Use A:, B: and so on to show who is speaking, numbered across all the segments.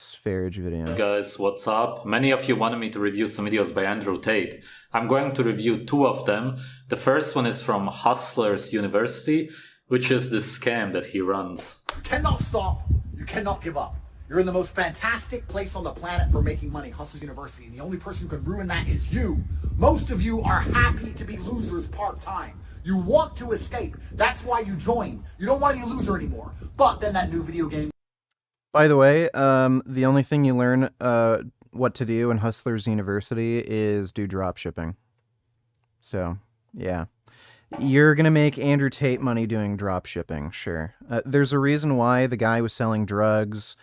A: Sv3rige video.
B: Guys, what's up? Many of you wanted me to review some videos by Andrew Tate. I'm going to review two of them. The first one is from Hustlers University, which is this scam that he runs.
C: You cannot stop. You cannot give up. You're in the most fantastic place on the planet for making money, Hustlers University, and the only person who can ruin that is you. Most of you are happy to be losers part-time. You want to escape. That's why you joined. You don't want to be a loser anymore. But then that new video game...
A: By the way, the only thing you learn what to do in Hustlers University is do drop shipping. So, yeah. You're going to make Andrew Tate money doing drop shipping, sure. There's a reason why the guy was selling drugs,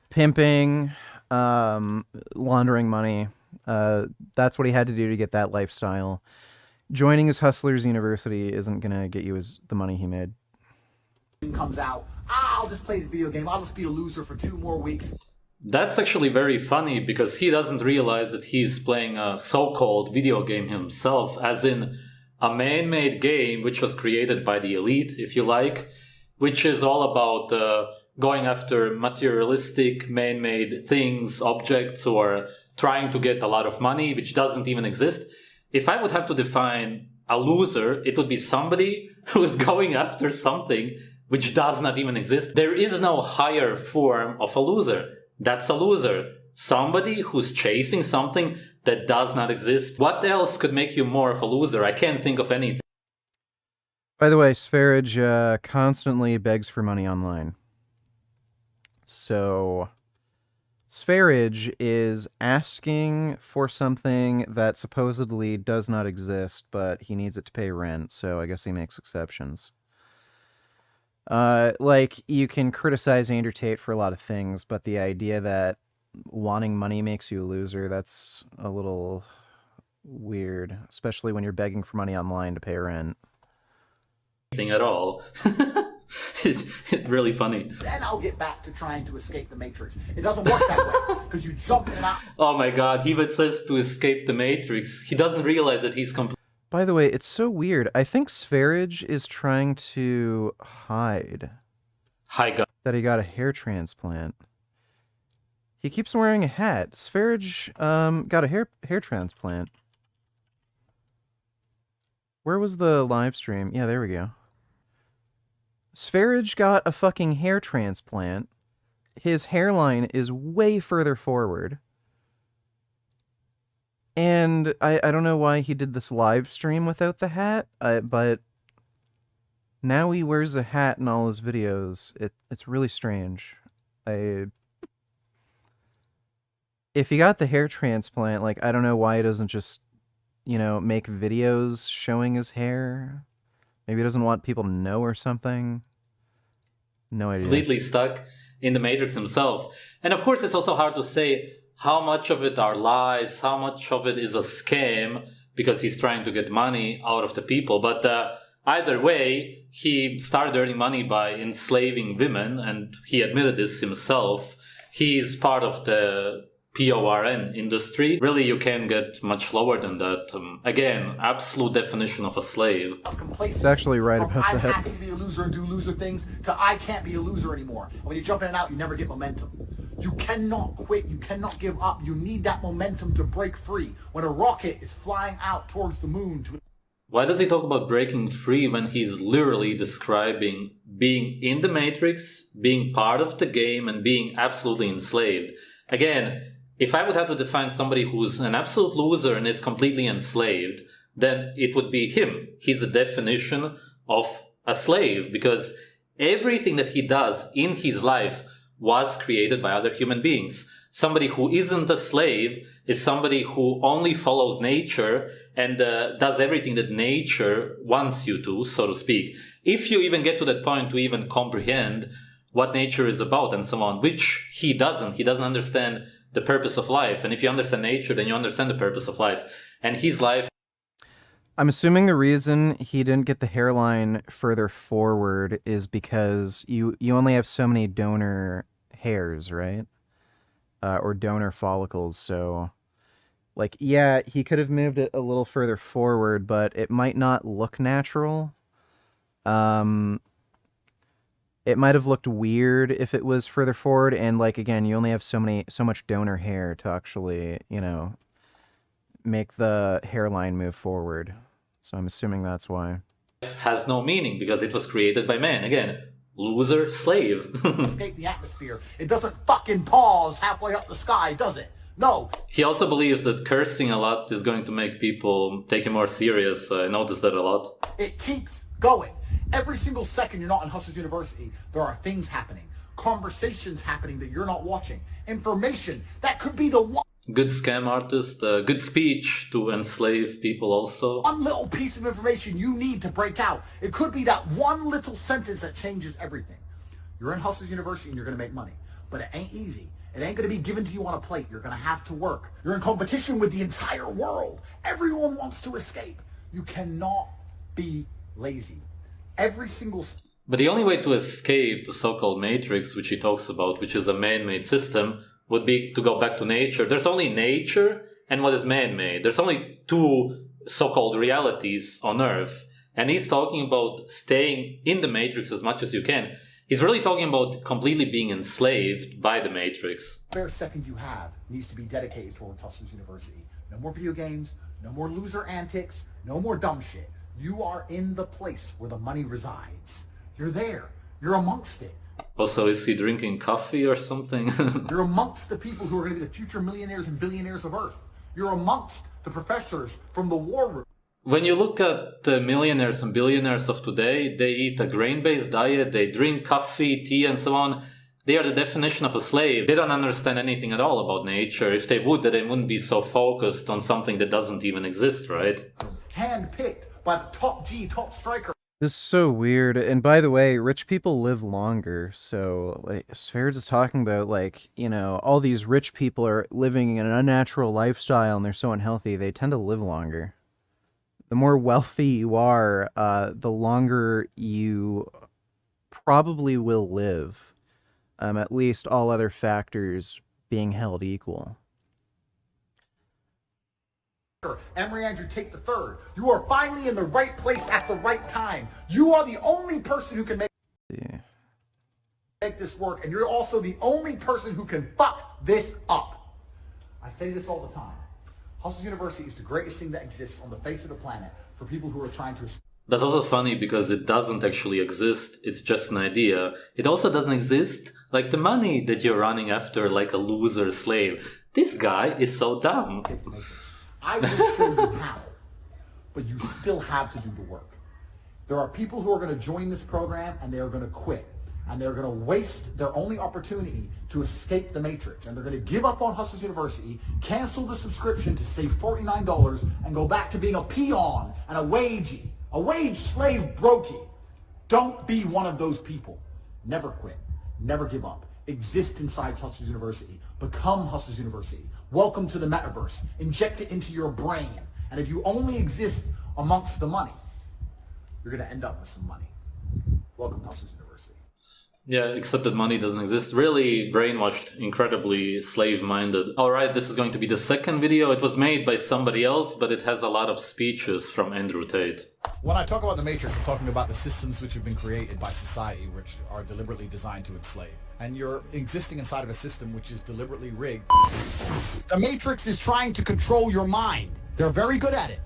A: pimping, laundering money. That's what he had to do to get that lifestyle. Joining his Hustlers University isn't going to get you the money he made.
C: Comes out, I'll just play the video game, I'll just be a loser for 2 more weeks.
B: That's actually very funny because he doesn't realize that he's playing a so-called video game himself, as in a man-made game which was created by the elite, if you like, which is all about going after materialistic man-made things, objects, or trying to get a lot of money, which doesn't even exist. If I would have to define a loser, it would be somebody who's going after something which does not even exist. There is no higher form of a loser. That's a loser. Somebody who's chasing something that does not exist. What else could make you more of a loser? I can't think of anything.
A: By the way, Sv3rige constantly begs for money online. So, Sv3rige is asking for something that supposedly does not exist, but he needs it to pay rent, so I guess he makes exceptions. Like, you can criticize Andrew Tate for a lot of things, but the idea that wanting money makes you a loser, that's a little weird, especially when you're begging for money online to pay rent.
B: At all. It's really funny.
C: Then I'll get back to trying to escape the Matrix. It doesn't work that way, because you jump in and out.
B: Oh my god, he even says to escape the Matrix. He doesn't realize that he's
A: By the way, it's so weird. I think Sv3rige is trying to hide that he got a hair transplant. He keeps wearing a hat. Sv3rige got a hair transplant. Where was the live stream? Yeah, there we go. Sv3rige got a fucking hair transplant. His hairline is way further forward. And I don't know why he did this live stream without the hat, but now he wears a hat in all his videos. It's really strange. If he got the hair transplant, like, I don't know why he doesn't just, you know, make videos showing his hair. Maybe he doesn't want people to know or something. No idea.
B: completely stuck in the Matrix himself. And of course, it's also hard to say how much of it are lies, how much of it is a scam, because he's trying to get money out of the people. But either way, he started earning money by enslaving women, and he admitted this himself. He's part of the PORN industry. Really, you can't get much lower than that. Again, absolute definition of a slave.
A: It's actually right about
C: I'm
A: that.
C: happy to be a loser and do loser things, to I can't be a loser anymore. And when you jump in and out, you never get momentum. You cannot quit. You cannot give up. You need that momentum to break free. When a rocket is flying out towards the moon to...
B: Why does he talk about breaking free when he's literally describing being in the Matrix, being part of the game, and being absolutely enslaved? Again, if I would have to define somebody who's an absolute loser and is completely enslaved, then it would be him. He's the definition of a slave, because everything that he does in his life was created by other human beings. Somebody who isn't a slave is somebody who only follows nature and does everything that nature wants you to, so to speak. If you even get to that point to even comprehend what nature is about and so on, which he doesn't. He doesn't understand the purpose of life. And if you understand nature, then you understand the purpose of life. And his life...
A: I'm assuming the reason he didn't get the hairline further forward is because you only have so many donor hairs, right? Or donor follicles, so... Like, yeah, he could have moved it a little further forward, but it might not look natural. it might have looked weird if it was further forward, and like again, you only have so much donor hair to actually, you know, make the hairline move forward. So I'm assuming that's why.
B: Has no meaning because it was created by man. Again, loser, slave.
C: Escape the atmosphere. It doesn't fucking pause halfway up the sky, does it? No.
B: He also believes that cursing a lot is going to make people take him more serious. I noticed that a lot.
C: It keeps going. Every single second you're not in Hustlers University, there are things happening, conversations happening that you're not watching, information that could be the
B: Good scam artist, good speech to enslave people also.
C: one little piece of information you need to break out. It could be that one little sentence that changes everything. You're in Hustlers University and you're going to make money, but it ain't easy. It ain't going to be given to you on a plate. You're going to have to work. You're in competition with the entire world. Everyone wants to escape. You cannot be lazy. Every single...
B: But the only way to escape the so-called matrix, which he talks about, which is a man-made system, would be to go back to nature. There's only nature and what is man-made. There's only two so-called realities on Earth. And he's talking about staying in the matrix as much as you can. He's really talking about completely being enslaved by the matrix.
C: Spare second you have needs to be dedicated towards Hustlers University. No more video games, no more loser antics, no more dumb shit. You are in the place where the money resides. You're there. You're amongst it.
B: Also, is he drinking coffee or something?
C: You're amongst the people who are going to be the future millionaires and billionaires of Earth. You're amongst the professors from the war room.
B: When you look at the millionaires and billionaires of today, they eat a grain-based diet, they drink coffee, tea, and so on. They are the definition of a slave. They don't understand anything at all about nature. If they would, then they wouldn't be so focused on something that doesn't even exist, right?
C: Hand-picked by the top striker.
A: This is so weird. And by the way, rich people live longer. So, like, Sv3rige is talking about, like, you know, all these rich people are living an unnatural lifestyle and they're so unhealthy. They tend to live longer. The more wealthy you are, the longer you probably will live. At least all other factors being held equal.
C: Emory Andrew Tate III. You are finally in the right place at the right time. You are the only person who can make this work, and you're also the only person who can fuck this up. I say this all the time. Hustlers University is the greatest thing that exists on the face of the planet for people who are trying to...
B: That's also funny because it doesn't actually exist. It's just an idea. It also doesn't exist like the money that you're running after like a loser slave. This guy is so dumb.
C: I will show you how, but you still have to do the work. There are people who are going to join this program and they are going to quit. And they're going to waste their only opportunity to escape the matrix. And they're going to give up on Hustlers University, cancel the subscription to save $49, and go back to being a peon and a wage slave brokey. Don't be one of those people. Never quit. Never give up. Exist inside Hustlers University. Become Hustlers University. Welcome to the metaverse. Inject it into your brain. And if you only exist amongst the money, you're going to end up with some money. Welcome to Hustlers University.
B: Yeah, except that money doesn't exist. Really brainwashed, incredibly slave-minded. Alright, this is going to be the second video. It was made by somebody else, but it has a lot of speeches from Andrew Tate.
D: When I talk about the Matrix, I'm talking about the systems which have been created by society, which are deliberately designed to enslave. And you're existing inside of a system which is deliberately rigged.
C: The Matrix is trying to control your mind. They're very good at it.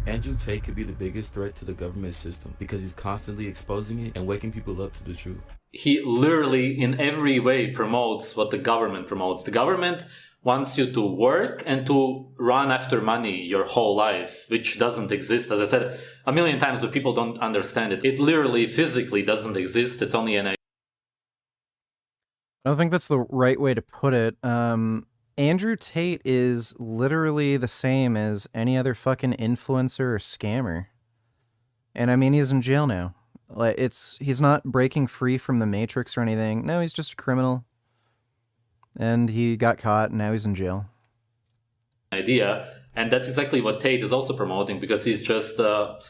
E: Andrew Tate could be the biggest threat to the government system because he's constantly exposing it and waking people up to the truth.
B: He literally, in every way, promotes what the government promotes. The government wants you to work and to run after money your whole life, which doesn't exist. As I said a million times, but people don't understand it. It literally, physically doesn't exist. It's only an idea.
A: I don't think that's the right way to put it. Andrew Tate is literally the same as any other fucking influencer or scammer. And I mean, he's in jail now. Like, he's not breaking free from the Matrix or anything. No, he's just a criminal. And he got caught and now he's in jail.
B: Idea. And that's exactly what Tate is also promoting, because he's just a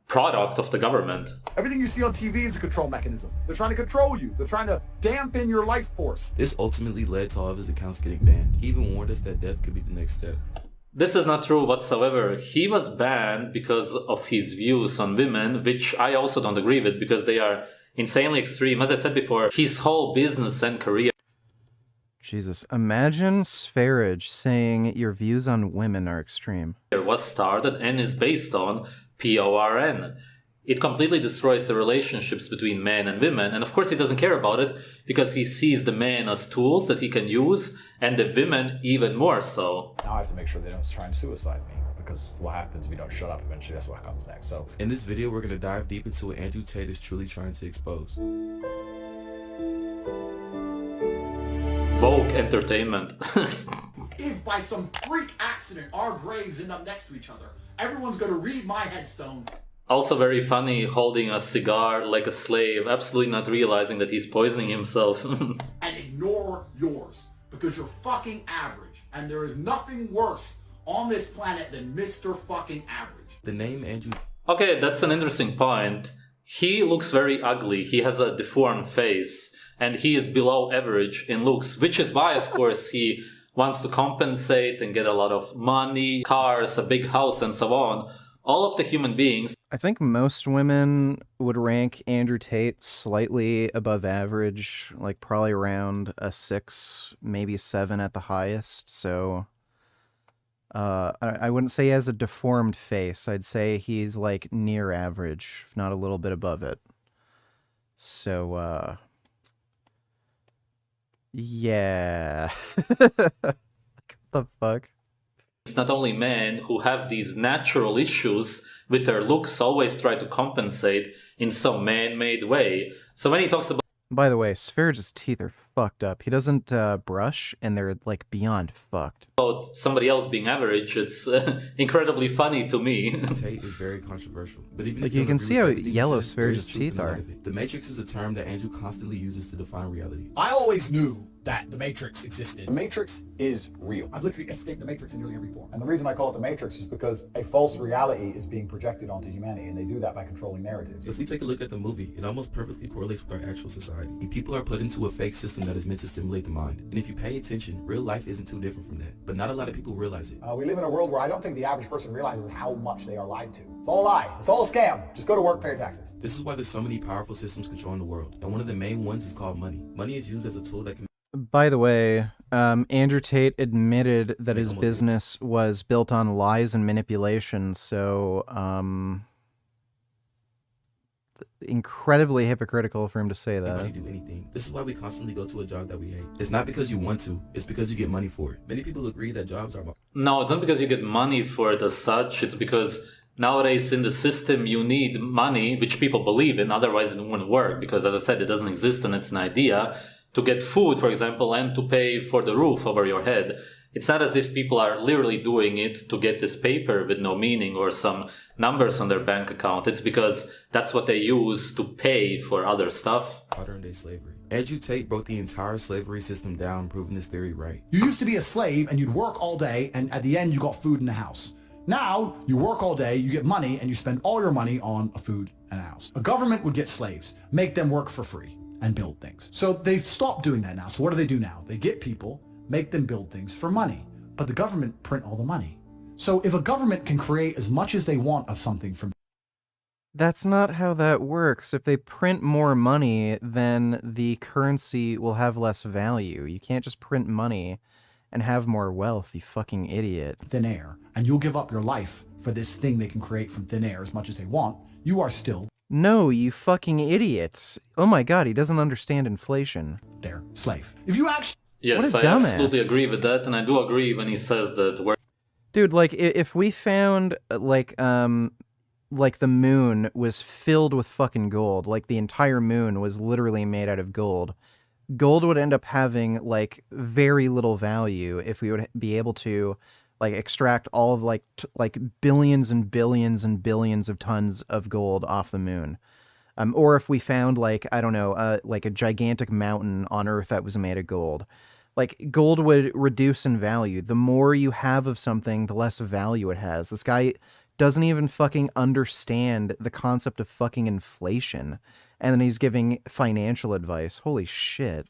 B: product of the government.
C: Everything you see on TV is a control mechanism. They're trying to control you. They're trying to dampen your life force.
E: This ultimately led to all of his accounts getting banned. He even warned us that death could be the next step.
B: This is not true whatsoever. He was banned because of his views on women, which I also don't agree with because they are insanely extreme. As I said before, his whole business and career
A: Jesus, imagine Sv3rige saying your views on women are extreme.
B: was started and is based on PORN. It completely destroys the relationships between men and women, and of course he doesn't care about it because he sees the men as tools that he can use, and the women even more so.
F: Now I have to make sure they don't try and suicide me, because what happens if you don't shut up eventually, that's what comes next. So
E: In this video, we're going to dive deep into what Andrew Tate is truly trying to expose.
B: Woke entertainment.
C: If by some freak accident our graves end up next to each other, everyone's gonna read my headstone.
B: Also very funny, holding a cigar like a slave, absolutely not realizing that he's poisoning himself.
C: And ignore yours, because you're fucking average, and there is nothing worse on this planet than Mr. fucking Average.
E: The name Andrew
B: Okay, that's an interesting point. He looks very ugly. He has a deformed face, and he is below average in looks, which is why, of course, he wants to compensate and get a lot of money, cars, a big house, and so on. All of the human beings.
A: I think most women would rank Andrew Tate slightly above average, like probably around a 6, maybe 7 at the highest. So I wouldn't say he has a deformed face. I'd say he's like near average, if not a little bit above it. So, yeah. What the fuck?
B: It's not only men who have these natural issues with their looks always try to compensate in some man-made way. So when he talks
A: By the way, Sv3rige's teeth are fucked up. He doesn't brush, and they're like beyond fucked.
B: about somebody else being average, it's incredibly funny to me.
E: Tate is very controversial. But even
A: Like,
E: if you
A: you can
E: don't
A: see
E: agree
A: how
E: with everything he
A: yellow
E: says, there is
A: Sv3rige's
E: truth in
A: teeth
E: a lot
A: are.
E: of it. The Matrix is a term that Andrew constantly uses to define reality.
D: I always knew that the Matrix existed.
F: the Matrix is real.
C: I've literally escaped the Matrix in nearly every form.
F: And the reason I call it the Matrix is because a false reality is being projected onto humanity, and they do that by controlling narratives.
E: If we take a look at the movie, it almost perfectly correlates with our actual society. People are put into a fake system that is meant to stimulate the mind. And if you pay attention, real life isn't too different from that. But not a lot of people realize it.
F: We live in a world where I don't think the average person realizes how much they are lied to. It's all a lie. It's all a scam. Just go to work, pay your taxes.
E: This is why there's so many powerful systems controlling the world. And one of the main ones is called money. Money is used as a tool that can
A: By the way, Andrew Tate admitted that his
E: almost
A: business was built on lies and manipulation, so incredibly hypocritical for him to say
E: anybody
A: that.
E: do anything. This is why we constantly go to a job that we hate. It's not because you want to, it's because you get money for it. Many people agree that jobs are
B: No, it's not because you get money for it as such. It's because nowadays in the system you need money, which people believe in, otherwise it wouldn't work. Because as I said, it doesn't exist and it's an idea to get food, for example, and to pay for the roof over your head. It's not as if people are literally doing it to get this paper with no meaning or some numbers on their bank account. It's because that's what they use to pay for other stuff.
E: modern day slavery. Andrew Tate broke the entire slavery system down, proving this theory right.
C: You used to be a slave and you'd work all day, and at the end you got food in the house. Now you work all day, you get money, and you spend all your money on a food and a house. A government would get slaves, make them work for free, and build things. So they've stopped doing that now. So what do they do now? They get people, make them build things for money, but the government print all the money. So if a government can create as much as they want of something from
A: That's not how that works. If they print more money, then the currency will have less value. You can't just print money and have more wealth, you fucking idiot.
C: thin air, and you'll give up your life for this thing they can create from thin air as much as they want, you are still
A: No, you fucking idiot. Oh my god, he doesn't understand inflation.
C: their slave. If you actually
B: Yes,
A: What a
B: I
A: dumbass.
B: absolutely agree with that, and I do agree when he says that we're
A: Dude, like, if we found, like the moon was filled with fucking gold, like the entire moon was literally made out of gold, gold would end up having, like, very little value if we would be able to, like, extract all of, like, billions and billions and billions of tons of gold off the moon. Or if we found, like, I don't know, like a gigantic mountain on Earth that was made of gold. Like, gold would reduce in value. The more you have of something, the less value it has. This guy doesn't even fucking understand the concept of fucking inflation. And then he's giving financial advice. Holy shit.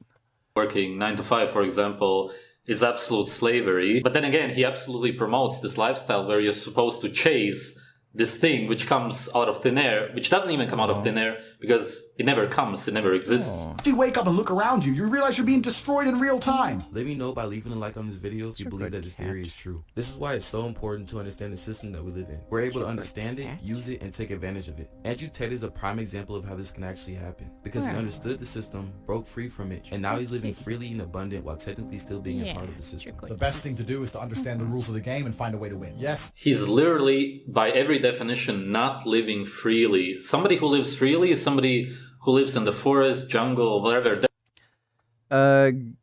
B: working 9 to 5, for example, is absolute slavery. But then again, he absolutely promotes this lifestyle where you're supposed to chase this thing which comes out of thin air, which doesn't even come out of thin air because it never comes, it never exists.
C: If you wake up and look around you, you realize you're being destroyed in real time.
E: Let me know by leaving a like on this video if you believe that this theory is true. This is why it's so important to understand the system that we live in. We're able to understand it, use it, and take advantage of it. Andrew Tate is a prime example of how this can actually happen, because he understood the system, broke free from it, and now he's living freely and abundant while technically still being a part of the system.
D: The best thing to do is to understand the rules of the game and find a way to win. Yes,
B: He's literally, by every definition, not living freely. Somebody who lives freely is somebody who lives in the forest, jungle, whatever.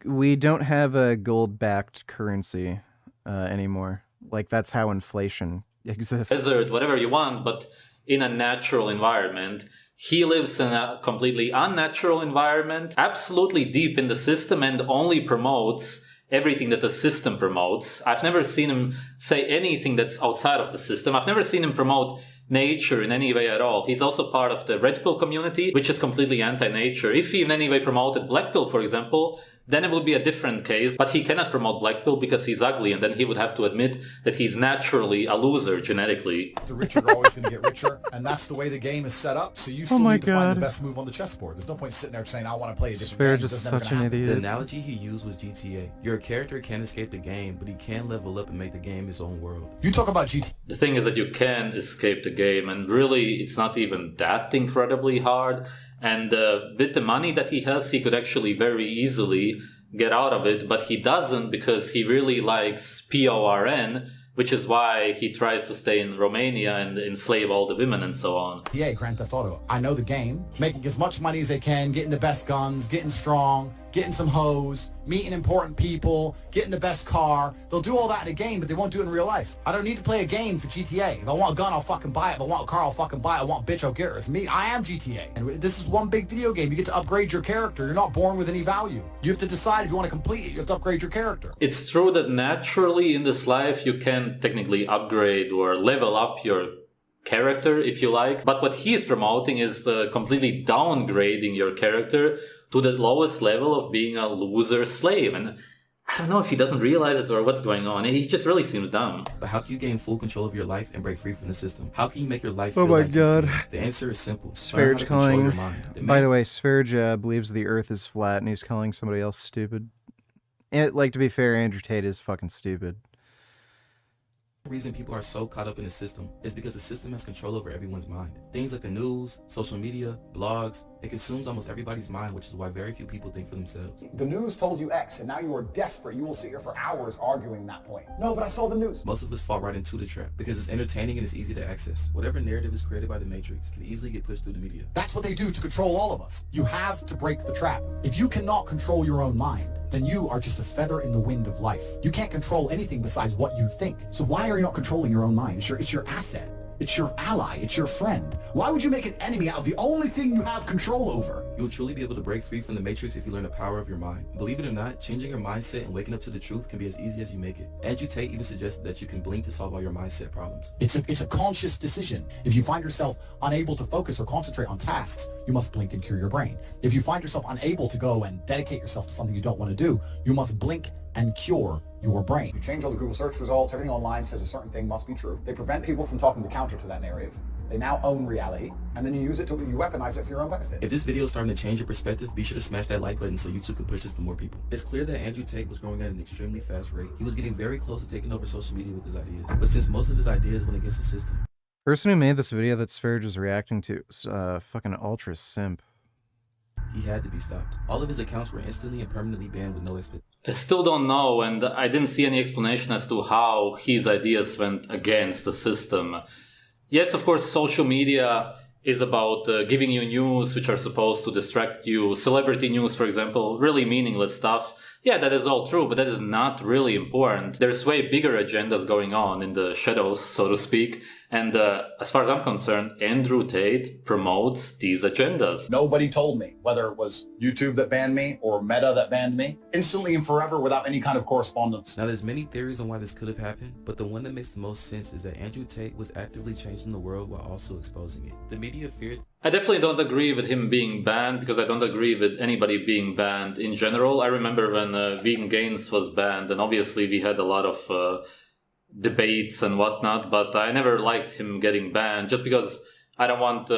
A: We don't have a gold-backed currency anymore. Like, that's how inflation exists.
B: Desert, whatever you want, but in a natural environment. He lives in a completely unnatural environment, absolutely deep in the system, and only promotes everything that the system promotes. I've never seen him say anything that's outside of the system. I've never seen him promote nature in any way at all. He's also part of the red pill community, which is completely anti-nature. If he in any way promoted black pill, for example, then it would be a different case, but he cannot promote black pill because he's ugly, and then he would have to admit that he's naturally a loser genetically.
D: the rich are always going to get richer, and that's the way the game is set up. So you still
A: my
D: need to find
A: God.
D: the best move on the chessboard. There's no point sitting there saying, I want to play a different
A: Sv3rige
D: game.
A: is
D: That's never
A: such
D: gonna
A: an
D: happen.
E: The
A: idiot.
E: analogy he used was GTA. Your character can't escape the game, but he can level up and make the game his own world.
D: You talk about GTA.
B: The thing is that you can escape the game, and really it's not even that incredibly hard. And with the money that he has, he could actually very easily get out of it, but he doesn't because he really likes PORN, which is why he tries to stay in Romania and enslave all the women and so on.
D: GTA, Grand Theft Auto. I know the game. Making as much money as they can, getting the best guns, getting strong, getting some hoes, meeting important people, getting the best car. They'll do all that in a game, but they won't do it in real life. I don't need to play a game for GTA. If I want a gun, I'll fucking buy it. If I want a car, I'll fucking buy it. I want a bitch, I'll get her. It's me. I am GTA. And this is one big video game. You get to upgrade your character. You're not born with any value. You have to decide if you want to complete it. You have to upgrade your character.
B: It's true that naturally in this life you can technically upgrade or level up your character if you like, but what he's promoting is completely downgrading your character to the lowest level of being a loser slave. And I don't know if he doesn't realize it or what's going on. He just really seems dumb.
E: But how can you gain full control of your life and break free from the system? How can you make your life
A: Oh
E: feel
A: my
E: like
A: God.
E: GTA? The answer is simple. Learn how
A: Sv3rige
E: to control your
A: calling.
E: mind.
A: By the way, Sv3rige believes the Earth is flat, and he's calling somebody else stupid. And, like, to be fair, Andrew Tate is fucking stupid.
E: The reason people are so caught up in the system is because the system has control over everyone's mind. Things like the news, social media, blogs, it consumes almost everybody's mind, which is why very few people think for themselves.
F: The news told you X, and now you are desperate. You will sit here for hours arguing that point. No, but I saw the news.
E: Most of us fall right into the trap because it's entertaining and it's easy to access. Whatever narrative is created by the Matrix can easily get pushed through the media.
D: That's what they do to control all of us. You have to break the trap. If you cannot control your own mind, then you are just a feather in the wind of life. You can't control anything besides what you think.
C: So why are you not controlling your own mind? It's your asset. It's your ally. It's your friend. Why would you make an enemy out of the only thing you have control over?
E: You will truly be able to break free from the Matrix if you learn the power of your mind. Believe it or not, changing your mindset and waking up to the truth can be as easy as you make it. Andrew Tate even suggested that you can blink to solve all your mindset problems.
D: It's a conscious decision. If you find yourself unable to focus or concentrate on tasks, you must blink and cure your brain. If you find yourself unable to go and dedicate yourself to something you don't want to do, you must blink and cure your brain.
F: You change all the Google search results. Everything online says a certain thing must be true. They prevent people from talking to counter to that narrative. They now own reality, and then you use it to, you weaponize it for your own benefit.
E: If this video is starting to change your perspective, be sure to smash that like button so you too can push this to more people. It's clear that Andrew Tate was growing at an extremely fast rate. He was getting very close to taking over social media with his ideas. But since most of his ideas went against the system,
A: Person who made this video that Sv3rige is reacting to is fucking ultra simp.
E: he had to be stopped. All of his accounts were instantly and permanently banned with no explanation.
B: I still don't know, and I didn't see any explanation as to how his ideas went against the system. Yes, of course, social media is about giving you news which are supposed to distract you. Celebrity news, for example, really meaningless stuff. Yeah, that is all true, but that is not really important. There's way bigger agendas going on in the shadows, so to speak. And as far as I'm concerned, Andrew Tate promotes these agendas.
C: Nobody told me, whether it was YouTube that banned me or Meta that banned me, instantly and forever without any kind of correspondence.
E: Now there's many theories on why this could have happened, but the one that makes the most sense is that Andrew Tate was actively changing the world while also exposing it. The media feared
B: I definitely don't agree with him being banned, because I don't agree with anybody being banned in general. I remember when Vegan Gains was banned, and obviously we had a lot of debates and whatnot, but I never liked him getting banned, just because I don't want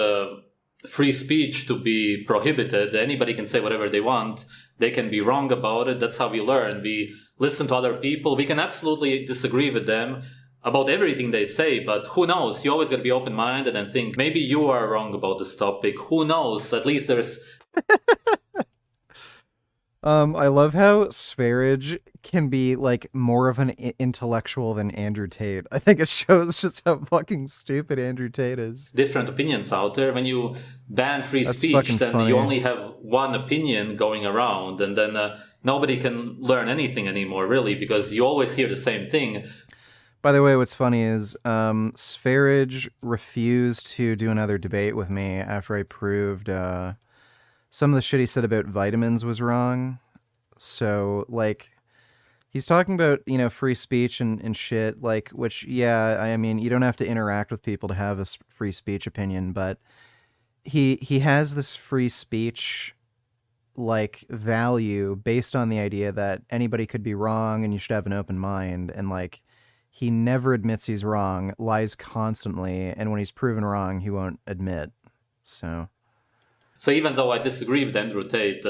B: free speech to be prohibited. Anybody can say whatever they want. They can be wrong about it. That's how we learn. We listen to other people. We can absolutely disagree with them about everything they say, but who knows? You always got to be open-minded and think, maybe you are wrong about this topic. Who knows? At least there's...
A: I love how Sv3rige can be like more of an intellectual than Andrew Tate. I think it shows just how fucking stupid Andrew Tate is.
B: different opinions out there. When you ban free
A: That's
B: speech,
A: fucking
B: then
A: funny.
B: you only have one opinion going around, and then nobody can learn anything anymore, really, because you always hear the same thing.
A: By the way, what's funny is Sv3rige refused to do another debate with me after I proved some of the shit he said about vitamins was wrong. So, like, he's talking about, you know, free speech and shit, like, which, yeah, I mean, you don't have to interact with people to have a free speech opinion, but he has this free speech, like, value based on the idea that anybody could be wrong and you should have an open mind, and, like, he never admits he's wrong, lies constantly, and when he's proven wrong, he won't admit. So
B: even though I disagree with Andrew Tate,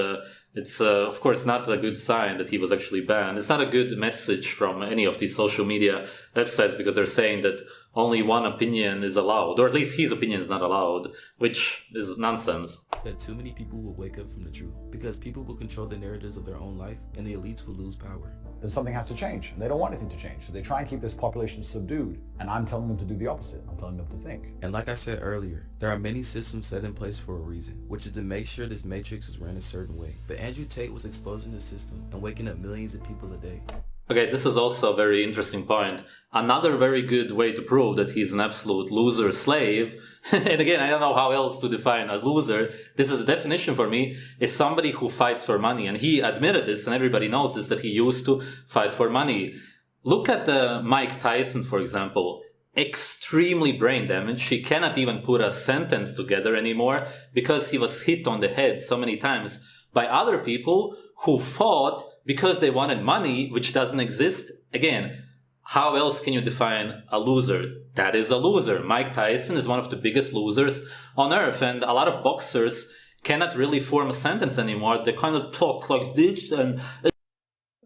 B: it's of course not a good sign that he was actually banned. It's not a good message from any of these social media websites, because they're saying that only one opinion is allowed, or at least his opinion is not allowed, which is nonsense.
E: That too many people will wake up from the truth, because people will control the narratives of their own life, and the elites will lose power.
F: Then something has to change. And they don't want anything to change. So they try and keep this population subdued. And I'm telling them to do the opposite. I'm telling them to think.
E: And like I said earlier, there are many systems set in place for a reason, which is to make sure this matrix is ran a certain way. But Andrew Tate was exposing the system and waking up millions of people a day.
B: Okay, this is also a very interesting point. Another very good way to prove that he's an absolute loser slave, and again, I don't know how else to define a loser, this is the definition for me, is somebody who fights for money. And he admitted this, and everybody knows this, that he used to fight for money. Look at Mike Tyson, for example. Extremely brain damaged. He cannot even put a sentence together anymore because he was hit on the head so many times by other people who fought because they wanted money, which doesn't exist. Again, how else can you define a loser? That is a loser. Mike Tyson is one of the biggest losers on earth, and a lot of boxers cannot really form a sentence anymore. They kind of talk like this, and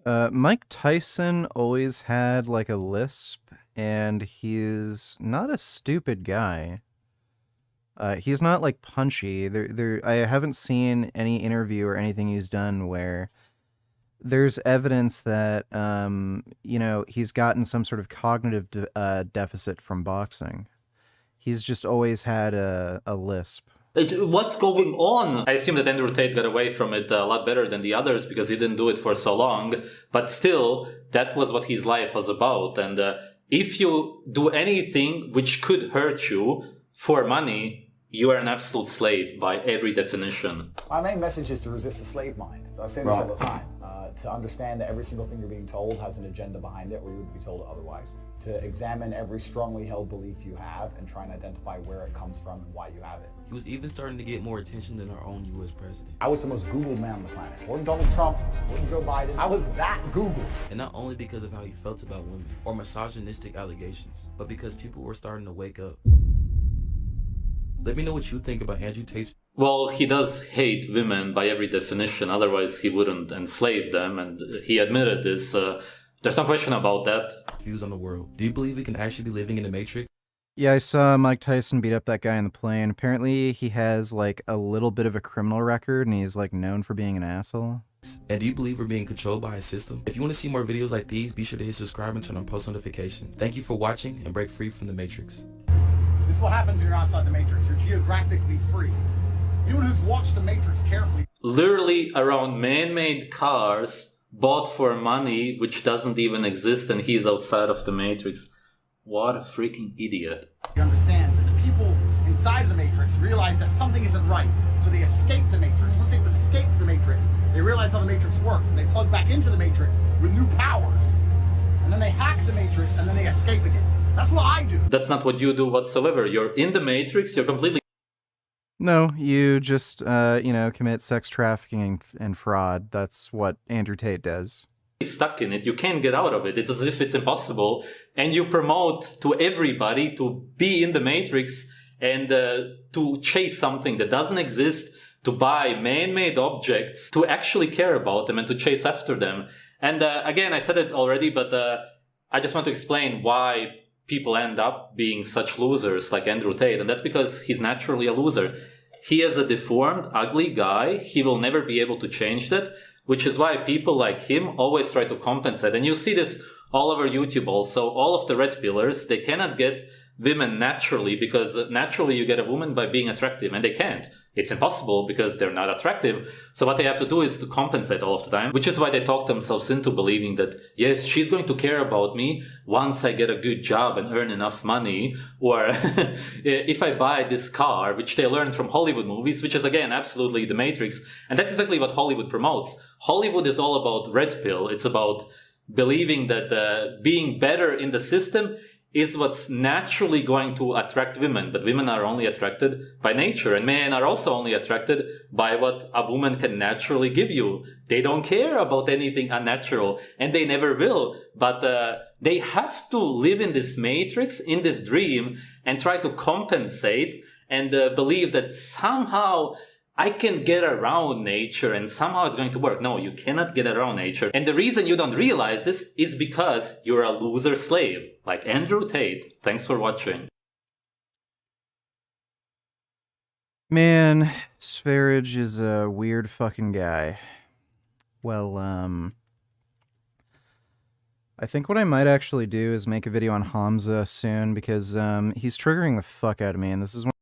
A: Mike Tyson always had like a lisp, and he's not a stupid guy. He's not like punchy. I haven't seen any interview or anything he's done where there's evidence that you know, he's gotten some sort of cognitive deficit from boxing. He's just always had a lisp.
B: what's going on? I assume that Andrew Tate got away from it a lot better than the others because he didn't do it for so long. But still, that was what his life was about. And if you do anything which could hurt you for money, you are an absolute slave by every definition.
F: My main message is to resist the slave mind. I say this all the time. To understand that every single thing you're being told has an agenda behind it, or you would be told otherwise. To examine every strongly held belief you have and try and identify where it comes from and why you have it.
E: He was even starting to get more attention than our own U.S. president.
F: I was the most Googled man on the planet. Wasn't Donald Trump, wasn't Joe Biden. I was that Googled.
E: And not only because of how he felt about women or misogynistic allegations, but because people were starting to wake up. Let me know what you think about Andrew Tate's...
B: Well, he does hate women by every definition, otherwise he wouldn't enslave them, and he admitted this. There's no question about that.
E: views on the world. Do you believe we can actually be living in the Matrix?
A: Yeah, I saw Mike Tyson beat up that guy in the plane. Apparently he has like a little bit of a criminal record and he's like known for being an asshole.
E: And do you believe we're being controlled by a system? If you want to see more videos like these, be sure to hit subscribe and turn on post notifications. Thank you for watching and break free from the Matrix.
C: This is what happens when you're outside the Matrix. You're geographically free. Anyone who's watched the Matrix carefully...
B: Literally around man-made cars bought for money which doesn't even exist, and he's outside of the Matrix. What a freaking idiot.
C: He understands that the people inside the Matrix realize that something isn't right, so they escape the Matrix. Once they've escaped the Matrix, they realize how the Matrix works, and they plug back into the Matrix with new powers. And then they hack the Matrix, and then they escape again. That's what I do.
B: That's not what you do whatsoever. You're in the Matrix, you're completely
A: No, you just, you know, commit sex trafficking and fraud. That's what Andrew Tate does.
B: Stuck in it. You can't get out of it. It's as if it's impossible. And you promote to everybody to be in the Matrix and to chase something that doesn't exist, to buy man-made objects, to actually care about them and to chase after them. And again, I said it already, but I just want to explain why people end up being such losers like Andrew Tate. And that's because he's naturally a loser. He is a deformed, ugly guy. He will never be able to change that, which is why people like him always try to compensate. And you see this all over YouTube also. All of the red pillars, they cannot get women naturally, because naturally you get a woman by being attractive, and they can't. It's impossible because they're not attractive. So what they have to do is to compensate all of the time, which is why they talk themselves into believing that, yes, she's going to care about me once I get a good job and earn enough money, or if I buy this car, which they learn from Hollywood movies, which is, again, absolutely the Matrix. And that's exactly what Hollywood promotes. Hollywood is all about red pill. It's about believing that being better in the system is what's naturally going to attract women. But women are only attracted by nature, and men are also only attracted by what a woman can naturally give you. They don't care about anything unnatural, and they never will. But they have to live in this matrix, in this dream, and try to compensate and believe that somehow I can get around nature and somehow it's going to work. No, you cannot get around nature. And the reason you don't realize this is because you're a loser slave, like Andrew Tate. Thanks for watching.
A: Man, Sv3rige is a weird fucking guy. Well, I think what I might actually do is make a video on Hamza soon, because he's triggering the fuck out of me, and this is one